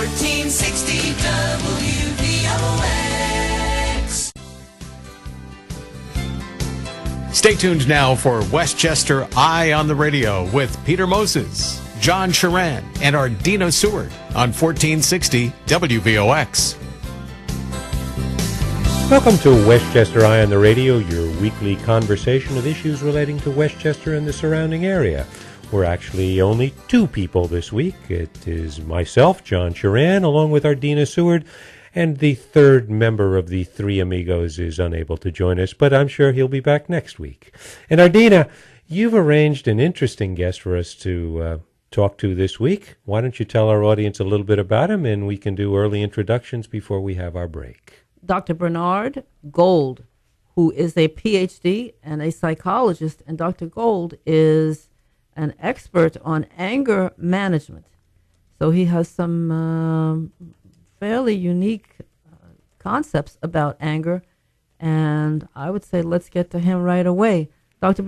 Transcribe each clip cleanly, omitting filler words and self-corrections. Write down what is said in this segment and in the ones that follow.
1460 WVOX. Stay tuned now for Westchester Eye on the Radio with Peter Moses, John Sharan, and Ardina Seward on 1460 WVOX. Welcome to Westchester Eye on the Radio, your weekly conversation of issues relating to Westchester and the surrounding area. We're actually only two people this week. It is myself, John Sharan, along with Ardina Seward, and the third member of the Three Amigos is unable to join us, but I'm sure he'll be back next week. And Ardina, you've arranged an interesting guest for us to talk to this week. Why don't you tell our audience a little bit about him, and we can do early introductions before we have our break. Dr. Bernard Gold, who is a PhD and a psychologist, and Dr. Gold is an expert on anger management. So he has some fairly unique concepts about anger, and I would say let's get to him right away. Dr.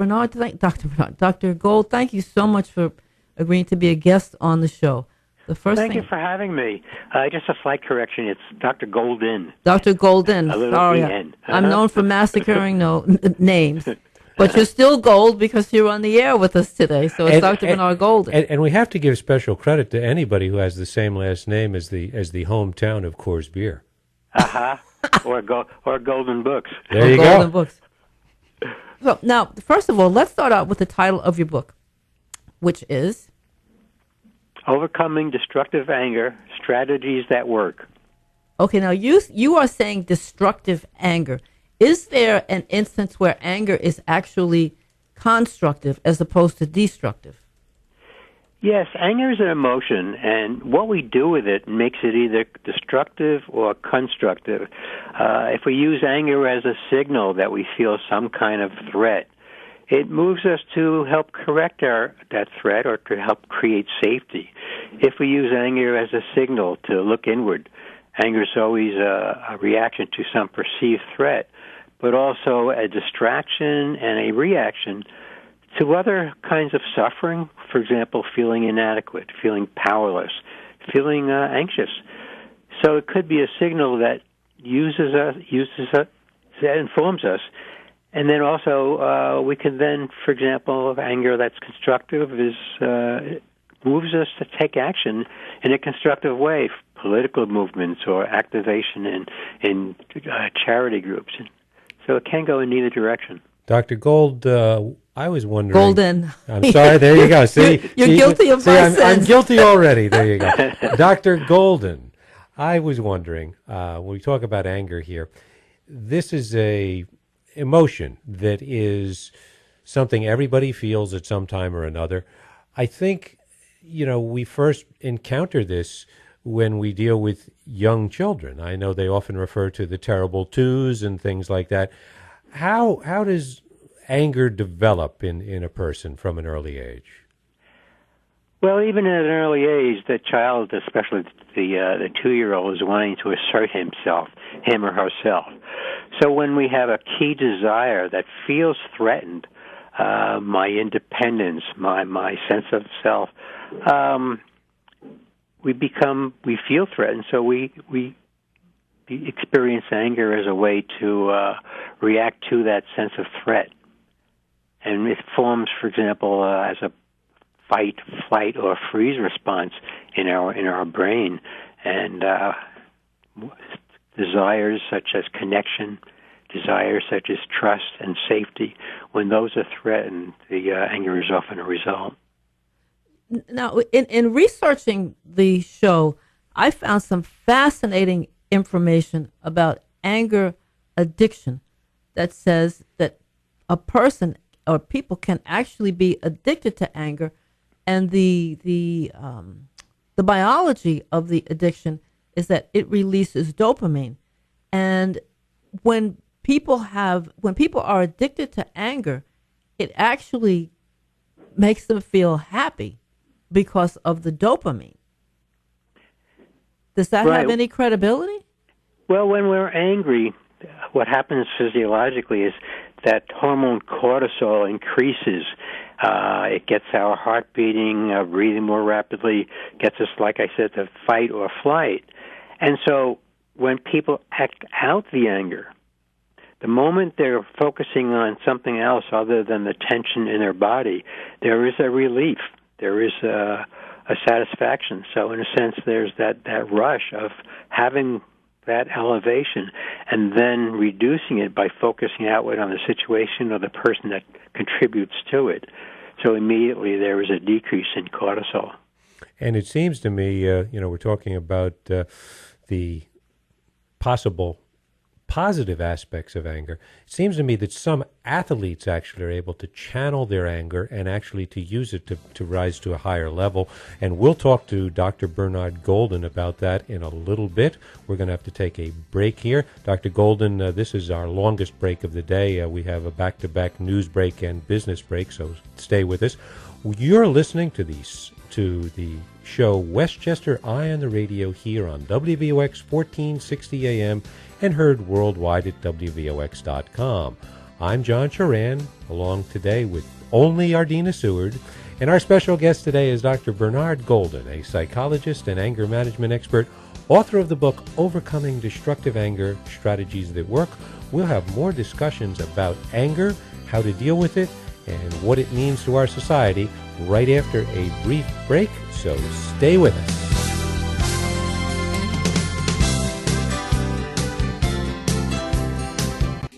Gold, thank you so much for agreeing to be a guest on the show. Thank you for having me. Just a slight correction. It's Dr. Golden. Dr. Golden. A little Sorry. E-N. I'm known for massacring names. But you're still gold because you're on the air with us today. So it's Dr. Bernard Golden. And we have to give special credit to anybody who has the same last name as the hometown of Coors Beer. Or Golden Books. There you Golden go. Books. So now, first of all, let's start out with the title of your book, which is Overcoming Destructive Anger, Strategies That Work. Okay, now you are saying destructive anger. Is there an instance where anger is actually constructive as opposed to destructive? Yes, anger is an emotion, and what we do with it makes it either destructive or constructive. If we use anger as a signal that we feel some kind of threat, it moves us to help correct that threat or to help create safety. If we use anger as a signal to look inward, anger is always a reaction to some perceived threat, but also a distraction and a reaction to other kinds of suffering, for example, feeling inadequate, feeling powerless, feeling anxious. So it could be a signal that uses us, that informs us. And then also, we can then, for example, if anger that's constructive moves us to take action in a constructive way, political movements or activation in charity groups. So it can go in either direction. Dr. Gold, I was wondering. Golden. I'm sorry. There you go. See, you're guilty of my sins. I'm guilty already. There you go. Dr. Golden, I was wondering, when we talk about anger here, this is a emotion that is something everybody feels at some time or another. I think, we first encounter this when we deal with young children. I know they often refer to the terrible twos and things like that. How does anger develop in a person from an early age? Well, even at an early age, the child, especially the 2-year-old, is wanting to assert himself, him or herself. So when we have a key desire that feels threatened, my independence, my sense of self, we feel threatened. So we experience anger as a way to react to that sense of threat, and it forms, for example, as a fight, flight, or freeze response in our brain, and desires such as connection, desires such as trust and safety. When those are threatened, the anger is often a result. Now, in researching the show, I found some fascinating information about anger addiction that says that a person or people can actually be addicted to anger, and the biology of the addiction is that it releases dopamine, and when people are addicted to anger, it actually makes them feel happy because of the dopamine. Does that have any credibility? Well, when we're angry, what happens physiologically is that hormone cortisol increases, It gets our heart beating, breathing more rapidly, gets us, like I said, to fight or flight. And so when people act out the anger, the moment they're focusing on something else other than the tension in their body, there is a relief. There is a satisfaction. So in a sense, there's that rush of having that elevation and then reducing it by focusing outward on the situation or the person that contributes to it. So immediately there is a decrease in cortisol. And it seems to me, we're talking about the possible positive aspects of anger. It seems to me that some athletes actually are able to channel their anger and actually to use it to rise to a higher level. And we'll talk to Dr. Bernard Golden about that in a little bit. We're going to have to take a break here. Dr. Golden, this is our longest break of the day. We have a back-to-back news break and business break, so stay with us. You're listening to the show Westchester Eye on the Radio here on WVOX 1460 AM and heard worldwide at WVOX.com. I'm John Charan, along today with only Ardina Seward, and our special guest today is Dr. Bernard Golden, a psychologist and anger management expert, author of the book Overcoming Destructive Anger, Strategies That Work. We'll have more discussions about anger, how to deal with it, and what it means to our society right after a brief break, so stay with us.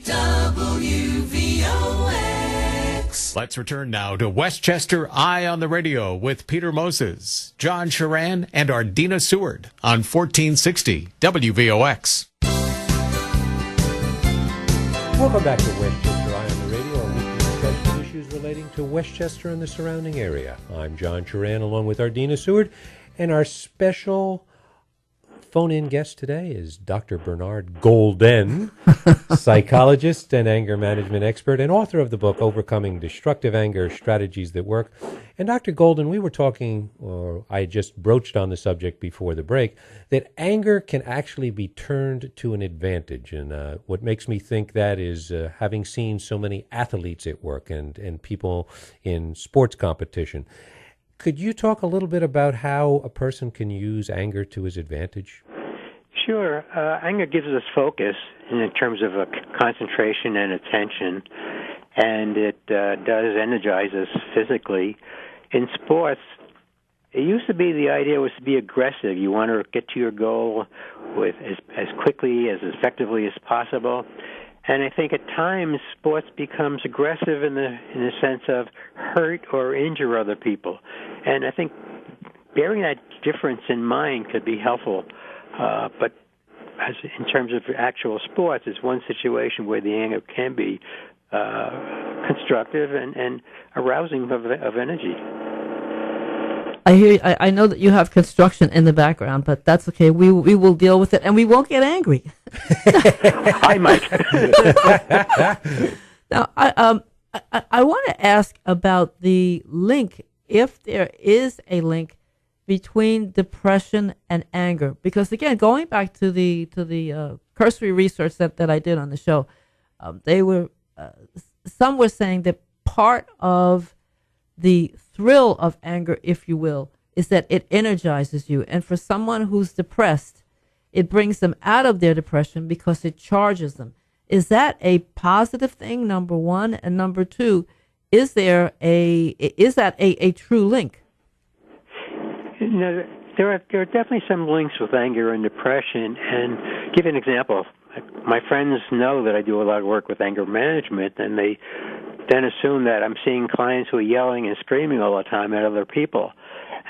WVOX. Let's return now to Westchester Eye on the Radio with Peter Moses, John Charan, and Ardina Seward on 1460 WVOX. Welcome back to Westchester Eye on the Radio, our weekly discussion of issues relating to Westchester and the surrounding area. I'm John Charan, along with Ardina Seward, and our special phone-in guest today is Dr. Bernard Golden, psychologist and anger management expert and author of the book Overcoming Destructive Anger, Strategies That Work. And Dr. Golden, we were talking, or I just broached on the subject before the break, that anger can actually be turned to an advantage. And what makes me think that is having seen so many athletes at work and people in sports competition. Could you talk a little bit about how a person can use anger to his advantage? Sure. Anger gives us focus in terms of concentration and attention, and it does energize us physically. In sports, it used to be the idea was to be aggressive. You want to get to your goal with as quickly, as effectively as possible. And I think at times sports becomes aggressive in the sense of hurt or injure other people. And I think bearing that difference in mind could be helpful. But in terms of actual sports, it's one situation where the anger can be constructive and arousing of energy. I hear. I know that you have construction in the background, but that's okay. We will deal with it, and we won't get angry. I might. Now, I want to ask about the link, if there is a link between depression and anger, because again, going back to the cursory research that I did on the show, they were some were saying that part of the thrill of anger, if you will, is that it energizes you. And for someone who's depressed, it brings them out of their depression because it charges them. Is that a positive thing, number one? And number two, is that a true link? No, there are definitely some links with anger and depression. And give you an example. My friends know that I do a lot of work with anger management, and they then assume that I'm seeing clients who are yelling and screaming all the time at other people.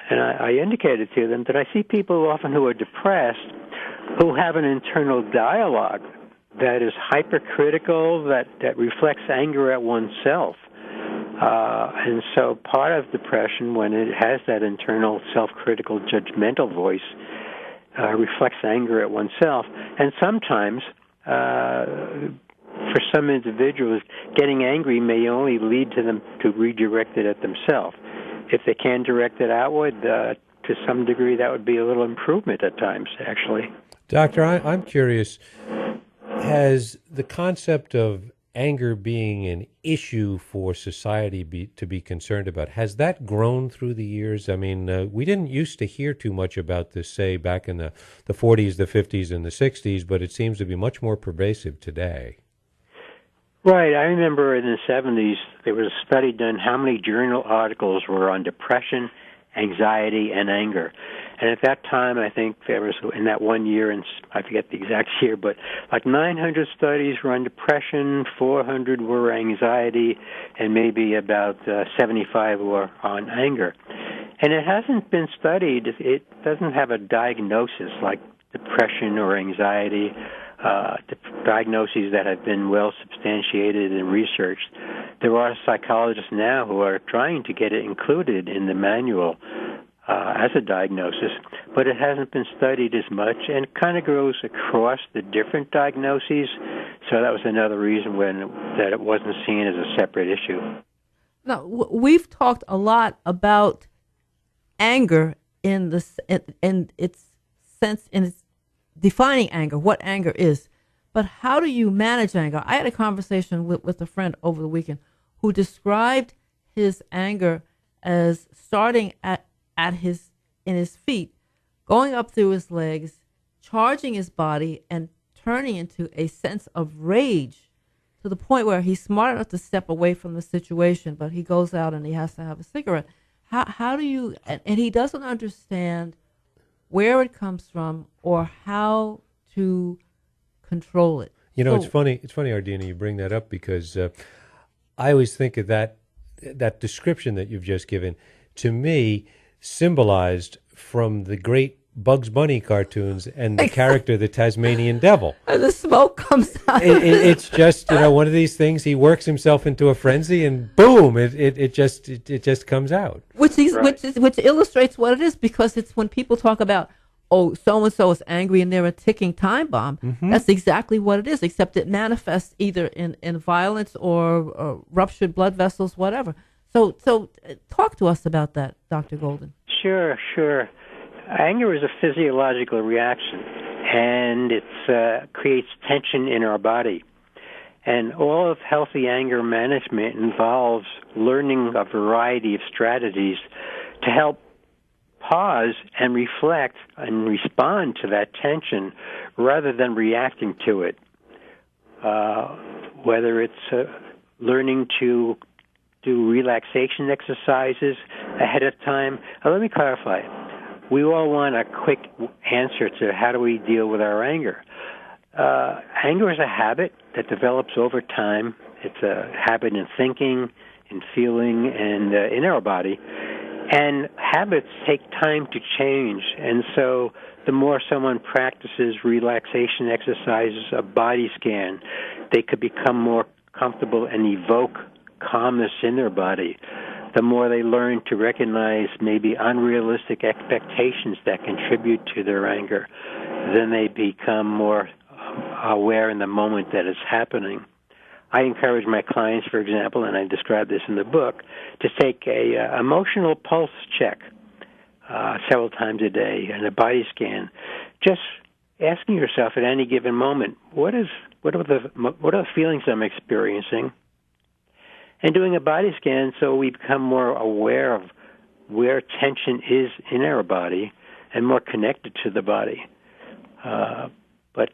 And I indicated to them that I see people often who are depressed who have an internal dialogue that is hypercritical, that reflects anger at oneself. And so part of depression, when it has that internal self-critical, judgmental voice, reflects anger at oneself. And sometimes, for some individuals, getting angry may only lead to them to redirect it at themselves. If they can direct it outward, to some degree, that would be a little improvement at times, actually. Doctor, I'm curious, has the concept of anger being an issue for society to be concerned about, has that grown through the years? I mean, we didn't used to hear too much about this, say, back in the 40s, the 50s, and the 60s, but it seems to be much more pervasive today. Right. I remember in the 70s, there was a study done how many journal articles were on depression, anxiety, and anger. And at that time, I think there was, in that 1 year, and I forget the exact year, but like 900 studies were on depression, 400 were anxiety, and maybe about 75 were on anger. And it hasn't been studied. It doesn't have a diagnosis like depression or anxiety, diagnoses that have been well substantiated and researched. There are psychologists now who are trying to get it included in the manual as a diagnosis, but it hasn't been studied as much, and it kind of goes across the different diagnoses, so that was another reason that it wasn't seen as a separate issue. Now, we've talked a lot about anger in its sense, in its defining anger, what anger is. But how do you manage anger? I had a conversation with a friend over the weekend who described his anger as starting in his feet, going up through his legs, charging his body, and turning into a sense of rage to the point where he's smart enough to step away from the situation, but he goes out and he has to have a cigarette. How do you, and he doesn't understand where it comes from or how to control it. You know, it's funny, Ardina, you bring that up, because I always think of that description that you've just given, to me, symbolized from the great Bugs Bunny cartoons and the character, the Tasmanian Devil. And the smoke comes out. It's just, one of these things. He works himself into a frenzy, and boom, it just comes out. Which illustrates what it is, because it's when people talk about, oh, so and so is angry and they're a ticking time bomb. Mm-hmm. That's exactly what it is, except it manifests either in violence or ruptured blood vessels, whatever. So talk to us about that, Dr. Golden. Sure. Anger is a physiological reaction, and it creates tension in our body. And all of healthy anger management involves learning a variety of strategies to help pause and reflect and respond to that tension rather than reacting to it. Whether it's learning to do relaxation exercises ahead of time. Let me clarify. We all want a quick answer to how do we deal with our anger. Anger is a habit that develops over time. It's a habit in thinking, in feeling, and in our body. And habits take time to change. And so the more someone practices relaxation exercises, a body scan, they could become more comfortable and evoke calmness in their body. The more they learn to recognize maybe unrealistic expectations that contribute to their anger, then they become more aware in the moment that it's happening. I encourage my clients, for example, and I describe this in the book, to take a emotional pulse check several times a day and a body scan, just asking yourself at any given moment, what are the feelings I'm experiencing? And doing a body scan so we become more aware of where tension is in our body and more connected to the body. But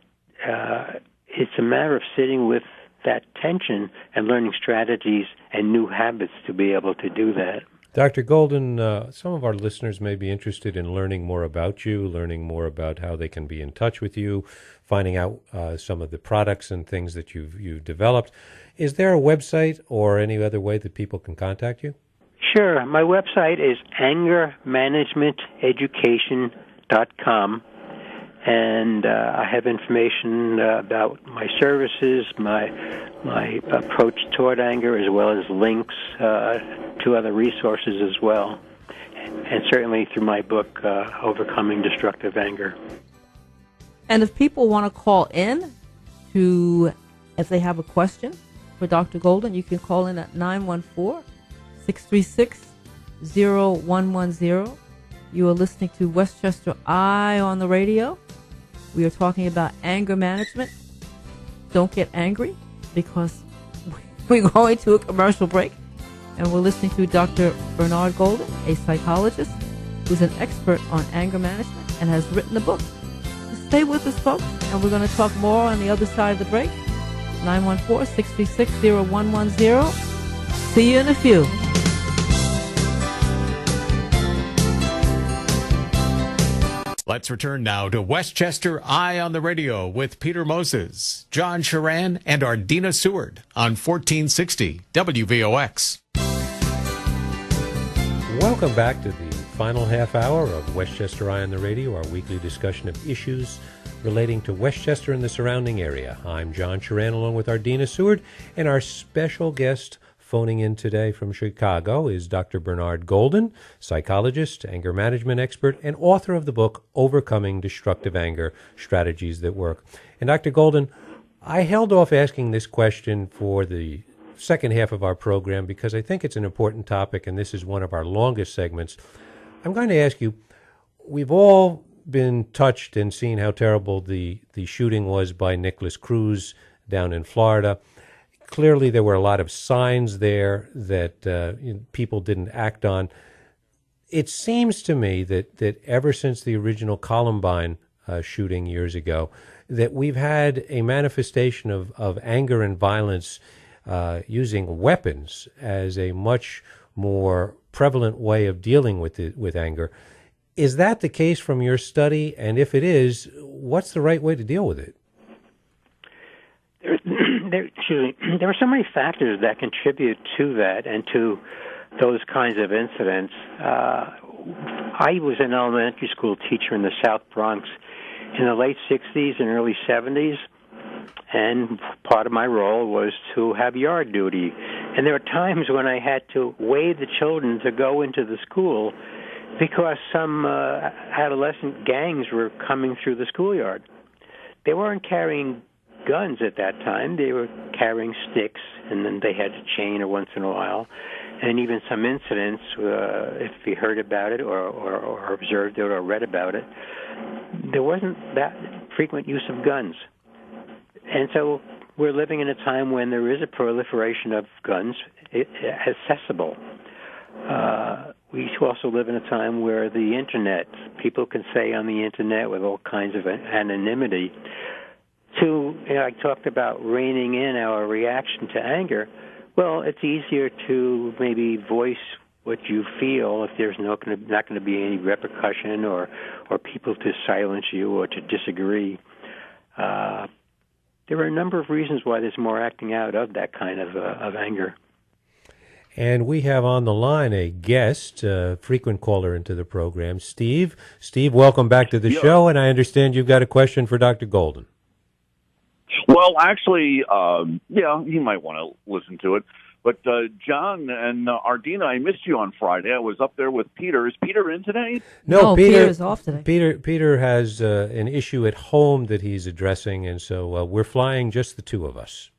it's a matter of sitting with that tension and learning strategies and new habits to be able to do that. Dr. Golden, some of our listeners may be interested in learning more about you, learning more about how they can be in touch with you, finding out some of the products and things that you've developed. Is there a website or any other way that people can contact you? Sure. My website is angermanagementeducation.com, and I have information about my services, my approach toward anger, as well as links to other resources as well, and certainly through my book, Overcoming Destructive Anger. And if people want to call in if they have a question for Dr. Golden, you can call in at 914-636-0110. You are listening to Westchester Eye on the radio. We are talking about anger management. Don't get angry, because We're going to a commercial break, and we're listening to Dr. Bernard Golden, a psychologist who's an expert on anger management and has written a book. So stay with us, folks, and we're going to talk more on the other side of the break. 914-636-0110. See you in a few. Let's return now to Westchester Eye on the Radio with Peter Moses, John Sharan, and Ardina Seward on 1460 WVOX. Welcome back to the final half hour of Westchester Eye on the Radio, our weekly discussion of issues relating to Westchester and the surrounding area. I'm John Sharan, along with Ardina Seward, and our special guest phoning in today from Chicago is Dr. Bernard Golden, psychologist, anger management expert, and author of the book Overcoming Destructive Anger, Strategies That Work. And Dr. Golden, I held off asking this question for the second half of our program because I think it's an important topic, and this is one of our longest segments. I'm going to ask you, we've all been touched and seen how terrible the shooting was by Nicholas Cruz down in Florida. Clearly, there were a lot of signs there that people didn't act on. It seems to me that ever since the original Columbine shooting years ago, that we've had a manifestation of anger and violence using weapons as a much more prevalent way of dealing with anger. Is that the case from your study? And if it is, what's the right way to deal with it? There are so many factors that contribute to that and to those kinds of incidents. I was an elementary school teacher in the South Bronx in the late 60s and early 70s, and part of my role was to have yard duty. And there were times when I had to wave the children to go into the school because some adolescent gangs were coming through the schoolyard. They weren't carrying guns at that time. They were carrying sticks, and then they had a chain once in a while. And even some incidents, if you heard about it or observed it or read about it, there wasn't that frequent use of guns. And so we're living in a time when there is a proliferation of guns accessible. We also live in a time where the Internet, people can say on the Internet with all kinds of anonymity. I talked about reining in our reaction to anger. Well, it's easier to maybe voice what you feel if there's not going to be any repercussion or people to silence you or to disagree. There are a number of reasons why there's more acting out of that kind of anger. And we have on the line a guest, frequent caller into the program, Steve. Steve, welcome back to the show, and I understand you've got a question for Dr. Golden. Well, actually, you might want to listen to it. But John and Ardina, I missed you on Friday. I was up there with Peter. Is Peter in today? No, Peter is off today. Peter has an issue at home that he's addressing, and so we're flying just the two of us.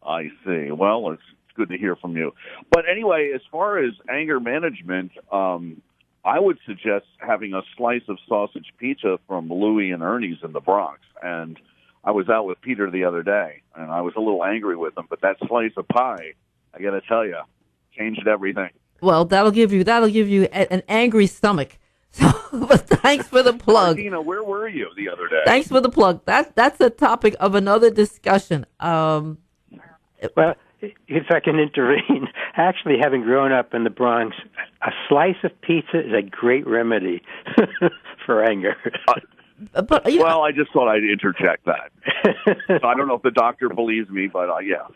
I see. Well, it's good to hear from you. But anyway, as far as anger management, I would suggest having a slice of sausage pizza from Louie and Ernie's in the Bronx. And I was out with Peter the other day, and I was a little angry with him, but that slice of pie, I got to tell you, changed everything. Well, that'll give you an angry stomach. So, but thanks for the plug. Ardina, where were you the other day? Thanks for the plug. That's a topic of another discussion. Well, if I can intervene, actually, having grown up in the Bronx, a slice of pizza is a great remedy for anger. But well, I just thought I'd interject that. So I don't know if the doctor believes me, but yeah.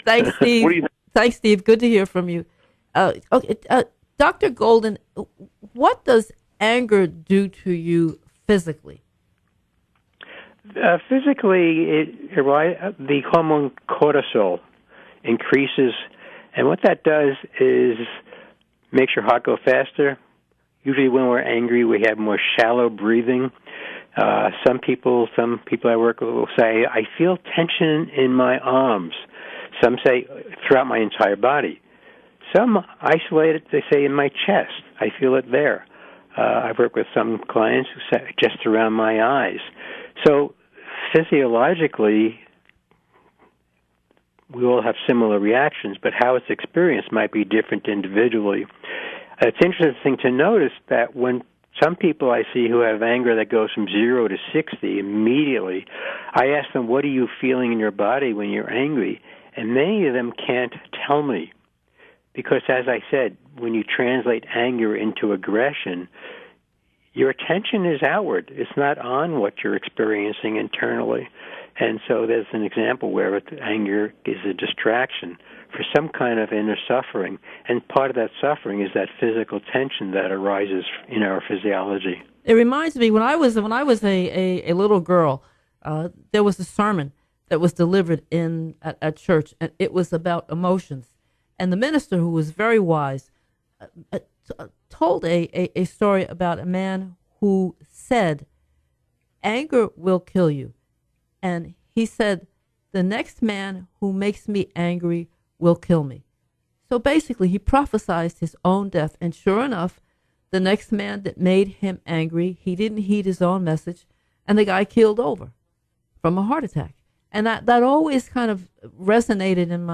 Thanks, Steve. What do you think? Thanks, Steve. Good to hear from you. Dr. Golden, what does anger do to you physically? Physically, the hormone cortisol increases, and what that does is makes your heart go faster. Usually when we're angry, we have more shallow breathing. Some people I work with will say, I feel tension in my arms. Some say throughout my entire body. Some isolate it, they say in my chest. I feel it there. I've worked with some clients who say just around my eyes. So physiologically, we all have similar reactions, but how it's experienced might be different individually. It's interesting to notice that when some people I see who have anger that goes from 0 to 60 immediately, I ask them, what are you feeling in your body when you're angry? And many of them can't tell me. Because, as I said, when you translate anger into aggression, your attention is outward. It's not on what you're experiencing internally. And so there's an example where anger is a distraction for some kind of inner suffering. And part of that suffering is that physical tension that arises in our physiology. It reminds me, when I was a little girl, there was a sermon that was delivered at church, and it was about emotions. And the minister, who was very wise, told a story about a man who said, anger will kill you. And he said, the next man who makes me angry will kill me. So basically, he prophesied his own death. And sure enough, the next man that made him angry, he didn't heed his own message, and the guy killed over from a heart attack. And that always kind of resonated in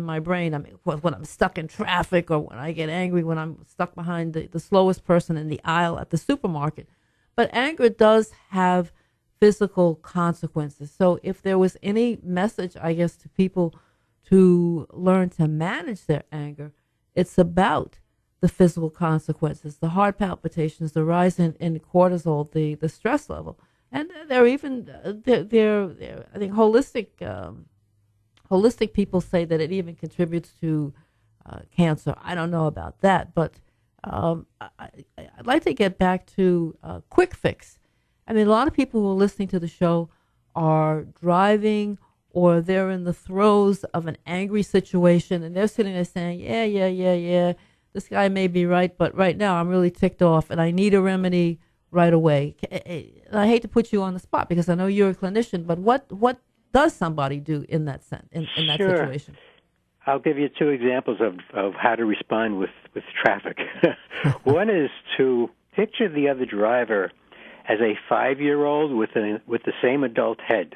my brain. I mean, when I'm stuck in traffic, or when I get angry when I'm stuck behind the slowest person in the aisle at the supermarket. But anger does have physical consequences. So if there was any message, I guess, to people to learn to manage their anger, it's about the physical consequences, the heart palpitations, the rise in cortisol, the stress level. And there are even, I think holistic people say that it even contributes to cancer. I don't know about that, but I'd like to get back to quick fix. I mean, a lot of people who are listening to the show are driving, or they're in the throes of an angry situation, and they're sitting there saying, yeah, this guy may be right, but right now I'm really ticked off, and I need a remedy right away. I hate to put you on the spot because I know you're a clinician, but what does somebody do in that in that situation? I'll give you two examples of how to respond with traffic. One is to picture the other driver as a 5-year-old with the same adult head.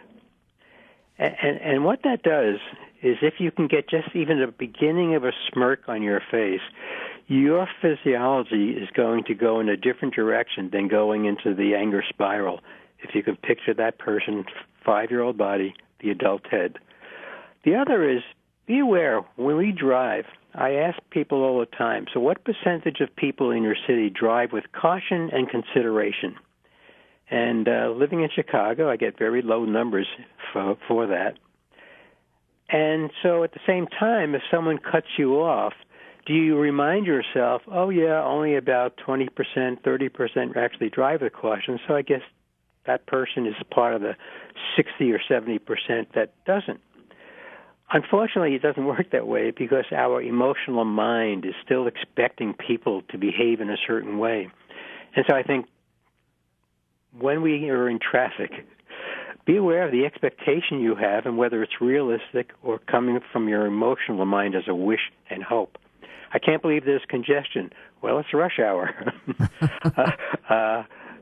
And what that does is, if you can get just even the beginning of a smirk on your face, your physiology is going to go in a different direction than going into the anger spiral. If you can picture that person, 5-year-old body, the adult head. The other is, be aware, when we drive, I ask people all the time, so what percentage of people in your city drive with caution and consideration? And living in Chicago, I get very low numbers for that. And so at the same time, if someone cuts you off, do you remind yourself, oh, yeah, only about 20%, 30% actually drive with caution, so I guess that person is part of the 60 or 70% that doesn't. Unfortunately, it doesn't work that way because our emotional mind is still expecting people to behave in a certain way. And so I think when we are in traffic, be aware of the expectation you have and whether it's realistic or coming from your emotional mind as a wish and hope. I can't believe there's congestion. Well, it's rush hour.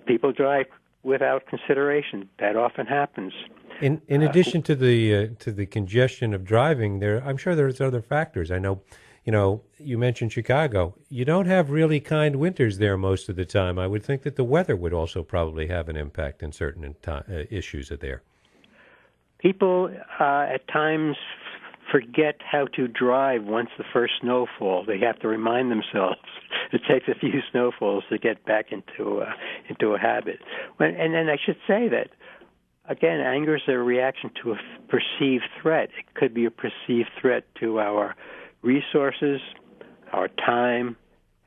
People drive without consideration. That often happens. In addition to the congestion of driving, I'm sure there's other factors. I know, you mentioned Chicago. You don't have really kind winters there most of the time. I would think that the weather would also probably have an impact in certain issues there. People at times forget how to drive once the first snowfall. They have to remind themselves. It takes a few snowfalls to get back into a habit. And then I should say that, again, anger is a reaction to a perceived threat. It could be a perceived threat to our resources, our time,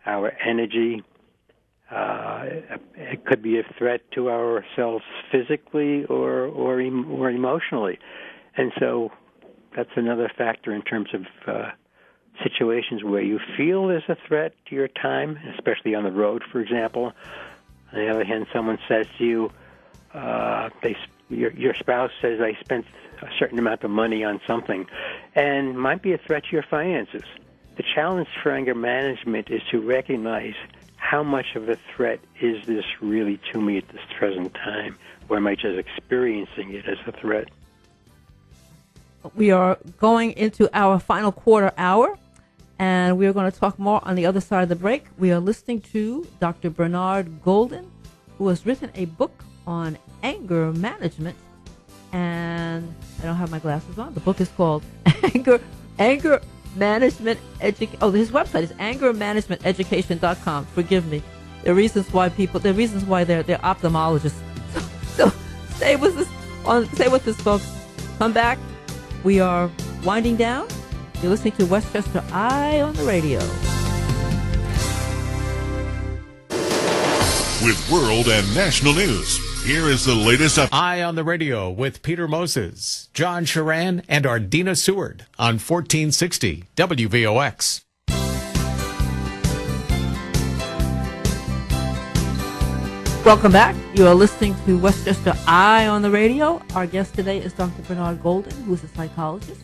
our energy. It could be a threat to ourselves physically or emotionally. And so that's another factor in terms of situations where you feel there's a threat to your time, especially on the road, for example. On the other hand, someone says to you, your spouse says they spent a certain amount of money on something, and might be a threat to your finances. The challenge for anger management is to recognize how much of a threat is this really to me at this present time, or am I just experiencing it as a threat? we are going into our final quarter hour, and we are going to talk more on the other side of the break. We are listening to Dr. Bernard Golden, who has written a book on anger management, and I don't have my glasses on. The book is called Anger Management Education. Oh, his website is angermanagementeducation.com. Forgive me. There are reasons why they're ophthalmologists. So stay with us, folks. Come back. We are winding down. You're listening to Westchester Eye on the Radio. With world and national news, here is the latest Eye on the Radio with Peter Moses, John Sharan, and Ardina Seward on 1460 WVOX. Welcome back. You are listening to Westchester Eye on the Radio. Our guest today is Dr. Bernard Golden, who is a psychologist.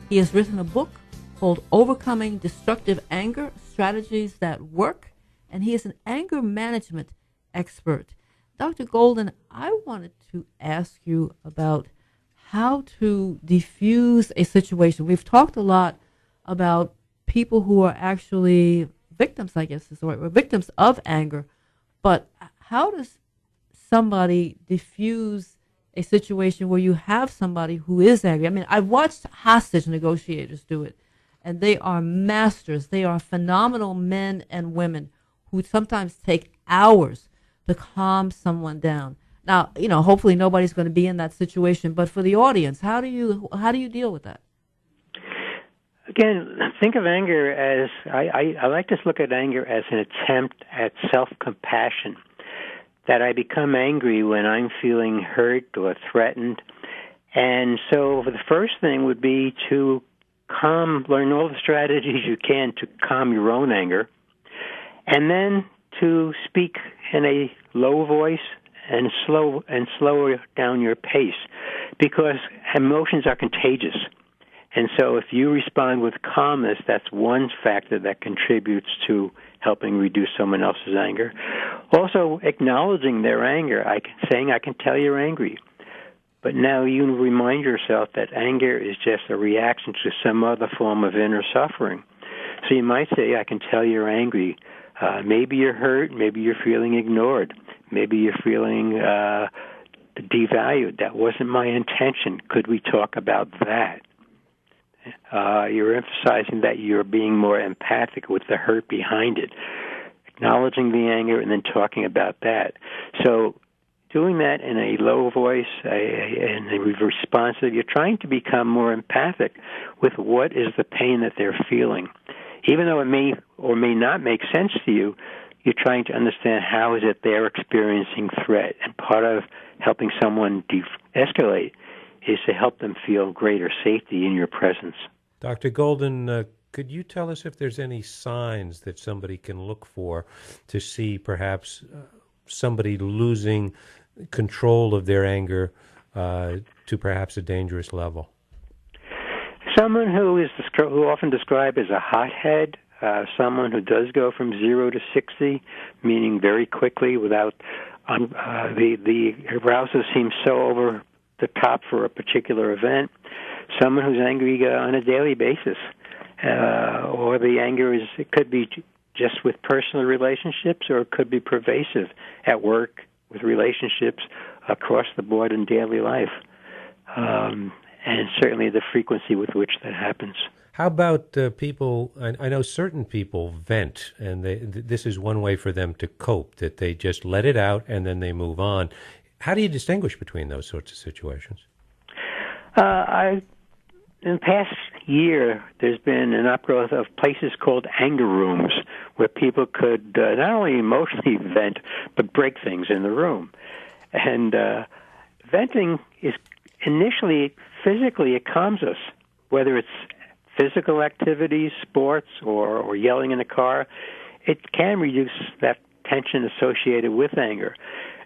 He has written a book called Overcoming Destructive Anger, Strategies That Work, and he is an anger management expert. Dr. Golden, I wanted to ask you about how to diffuse a situation. We've talked a lot about people who are actually victims, I guess is the right word, victims of anger, but how does somebody diffuse a situation where you have somebody who is angry? I mean, I've watched hostage negotiators do it, and they are masters. They are phenomenal men and women who sometimes take hours to calm someone down. Now, hopefully nobody's going to be in that situation, but for the audience, how do you deal with that? Again, think of anger as, I like to look at anger as an attempt at self-compassion, that I become angry when I'm feeling hurt or threatened. And so the first thing would be to learn all the strategies you can to calm your own anger, and then to speak in a low voice and slower down your pace, because emotions are contagious. And so if you respond with calmness, that's one factor that contributes to helping reduce someone else's anger. Also, acknowledging their anger, saying, I can tell you're angry. But now you remind yourself that anger is just a reaction to some other form of inner suffering. So you might say, I can tell you're angry. Maybe you're hurt. Maybe you're feeling ignored. Maybe you're feeling devalued. That wasn't my intention. Could we talk about that? You're emphasizing that you're being more empathic with the hurt behind it, acknowledging the anger and then talking about that. So doing that in a low voice and responsive, you're trying to become more empathic with what is the pain that they're feeling. Even though it may or may not make sense to you, you're trying to understand how is it they're experiencing threat. And part of helping someone de-escalate is to help them feel greater safety in your presence. Dr. Golden, could you tell us if there's any signs that somebody can look for to see perhaps somebody losing control of their anger to perhaps a dangerous level? Someone who often described as a hothead, someone who does go from 0 to 60, meaning very quickly without the arousal seems so over the top for a particular event, someone who's angry on a daily basis, or the anger it could be just with personal relationships, or it could be pervasive at work with relationships across the board in daily life, and certainly the frequency with which that happens. How about people? I know certain people vent, and this is one way for them to cope, that they just let it out and then they move on. How do you distinguish between those sorts of situations? In the past year, there's been an upgrowth of places called anger rooms, where people could not only emotionally vent, but break things in the room. And venting is initially, physically, it calms us, whether it's physical activities, sports, or yelling in a car. It can reduce that tension associated with anger.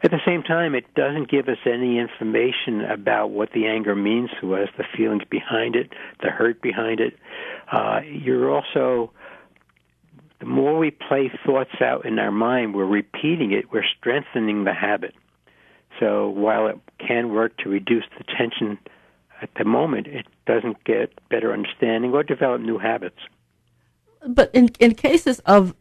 At the same time, it doesn't give us any information about what the anger means to us, the feelings behind it, the hurt behind it. You're also, the more we play thoughts out in our mind, we're repeating it, we're strengthening the habit. So while it can work to reduce the tension at the moment, it doesn't get better understanding or develop new habits. But in cases of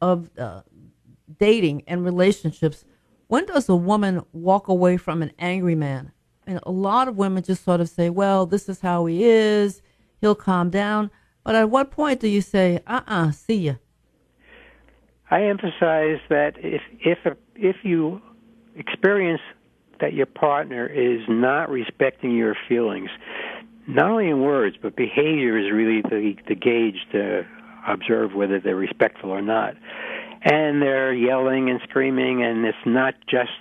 dating and relationships, when does a woman walk away from an angry man? And a lot of women just sort of say, well, this is how he is, he'll calm down. But at what point do you say, see ya? I emphasize that if you experience that your partner is not respecting your feelings, not only in words, but behavior is really the gauge to observe whether they're respectful or not. And they're yelling and screaming, and it's not just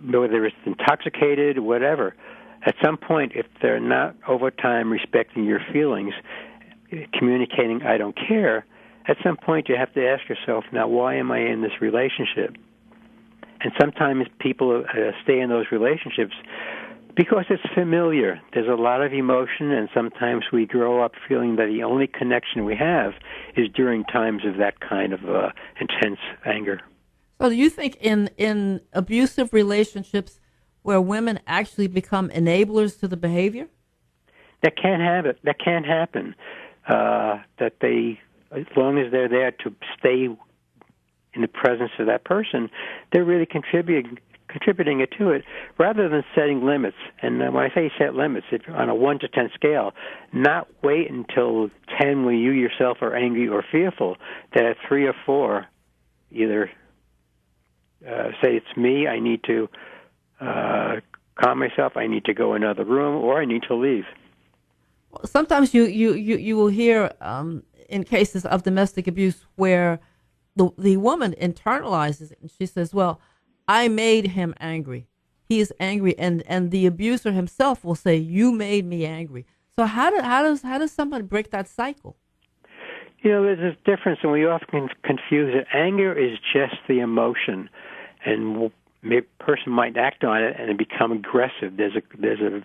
whether it's intoxicated, whatever. At some point, if they're not over time respecting your feelings, communicating "I don't care," at some point you have to ask yourself, now, why am I in this relationship? And sometimes people stay in those relationships because it's familiar. There's a lot of emotion, and sometimes we grow up feeling that the only connection we have is during times of that kind of intense anger. So do you think in abusive relationships where women actually become enablers to the behavior? That can't happen. That they, as long as they're there to stay in the presence of that person, they're really contributing it to it, rather than setting limits. And when I say set limits, it's on a 1 to 10 scale. Not wait until 10 when you yourself are angry or fearful. That at 3 or 4, either say it's me, I need to calm myself, I need to go in another room, or I need to leave. Well, sometimes you will hear in cases of domestic abuse where the woman internalizes it and she says, well, I made him angry. He is angry, and the abuser himself will say, you made me angry. So how does somebody break that cycle? There's a difference, and we often confuse it. Anger is just the emotion, and a person might act on it and become aggressive. There's a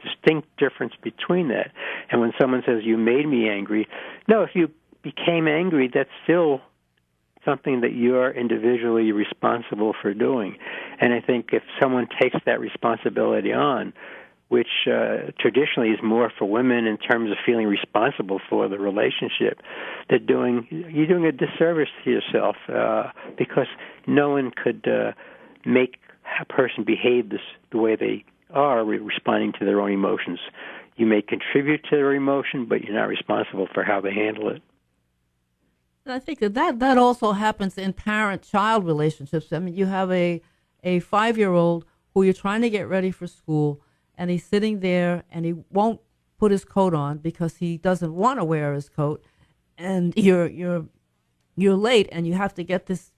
distinct difference between that. And when someone says, you made me angry, no, if you became angry, that's still something that you're individually responsible for doing. And I think if someone takes that responsibility on, which traditionally is more for women in terms of feeling responsible for the relationship, you're doing a disservice to yourself because no one could make a person behave the way they are, responding to their own emotions. You may contribute to their emotion, but you're not responsible for how they handle it. And I think that also happens in parent-child relationships. I mean, you have a 5-year-old who you're trying to get ready for school, and he's sitting there, and he won't put his coat on because he doesn't want to wear his coat, and you're late, and you have to get this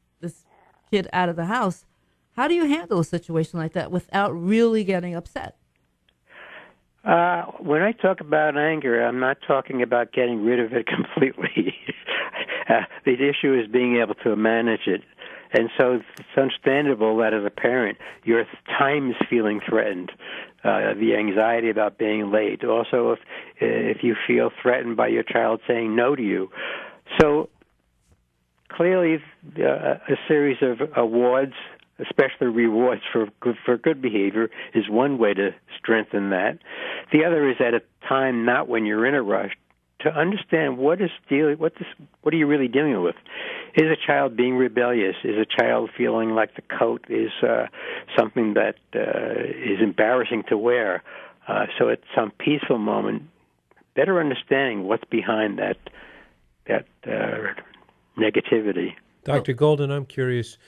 kid out of the house. How do you handle a situation like that without really getting upset? When I talk about anger, I'm not talking about getting rid of it completely. The issue is being able to manage it. And so it's understandable that as a parent, your time is feeling threatened, the anxiety about being late. Also, if you feel threatened by your child saying no to you. So clearly, a series of awards, especially rewards for good behavior, is one way to strengthen that. The other is at a time not when you're in a rush, to understand what are you really dealing with. Is a child being rebellious? Is a child feeling like the coat is something that is embarrassing to wear? So at some peaceful moment, better understanding what's behind that negativity. Dr. Golden, I'm curious,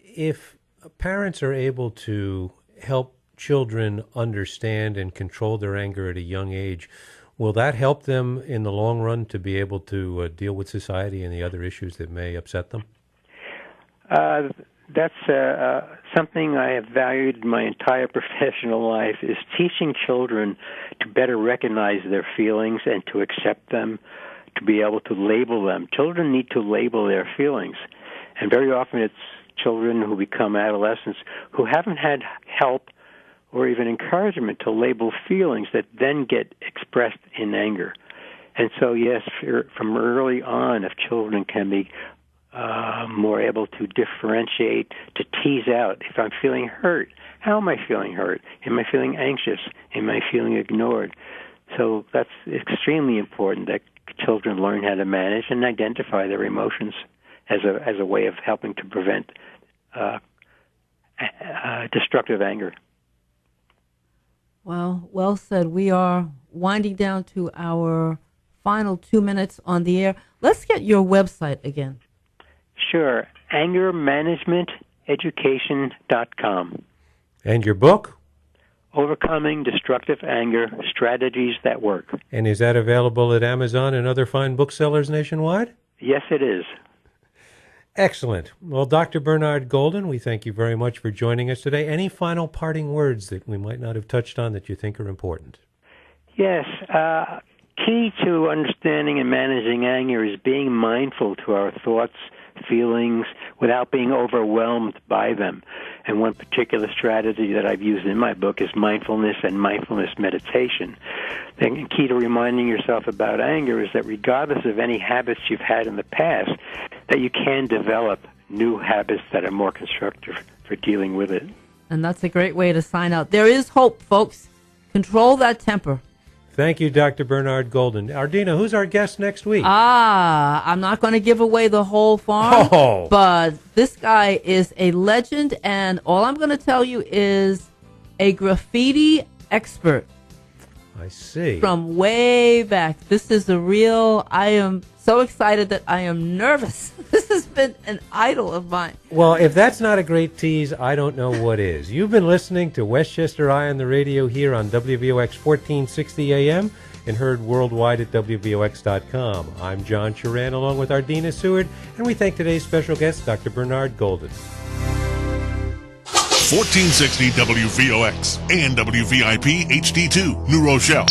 if parents are able to help children understand and control their anger at a young age, will that help them in the long run to be able to deal with society and the other issues that may upset them? That's something I have valued my entire professional life, is teaching children to better recognize their feelings and to accept them, to be able to label them. Children need to label their feelings. And very often it's children who become adolescents who haven't had help or even encouragement to label feelings that then get expressed in anger. And so, yes, from early on, if children can be more able to differentiate, to tease out if I'm feeling hurt. How am I feeling hurt? Am I feeling anxious? Am I feeling ignored? So that's extremely important that children learn how to manage and identify their emotions as a way of helping to prevent destructive anger. Well said. We are winding down to our final 2 minutes on the air. Let's get your website again. Sure. AngerManagementEducation.com. And your book? Overcoming Destructive Anger, Strategies That Work. And is that available at Amazon and other fine booksellers nationwide? Yes, it is. Excellent. Well, Dr. Bernard Golden, we thank you very much for joining us today. Any final parting words that we might not have touched on that you think are important? Yes. Key to understanding and managing anger is being mindful to our thoughts, feelings, without being overwhelmed by them. And one particular strategy that I've used in my book is mindfulness and mindfulness meditation. The key to reminding yourself about anger is that regardless of any habits you've had in the past, that you can develop new habits that are more constructive for dealing with it. And that's a great way to sign out. There is hope, folks. Control that temper. Thank you, Dr. Bernard Golden. Ardina, who's our guest next week? I'm not going to give away the whole farm, but this guy is a legend, and all I'm going to tell you is a graffiti expert. I see. From way back. This is a real, I am so excited that I am nervous. This has been an idol of mine. Well, if that's not a great tease, I don't know what is. You've been listening to Westchester Eye on the Radio here on WVOX 1460 AM and heard worldwide at WVOX.com. I'm John Charan along with Ardina Seward, and we thank today's special guest, Dr. Bernard Golden. 1460 WVOX and WVIP HD2, New Rochelle.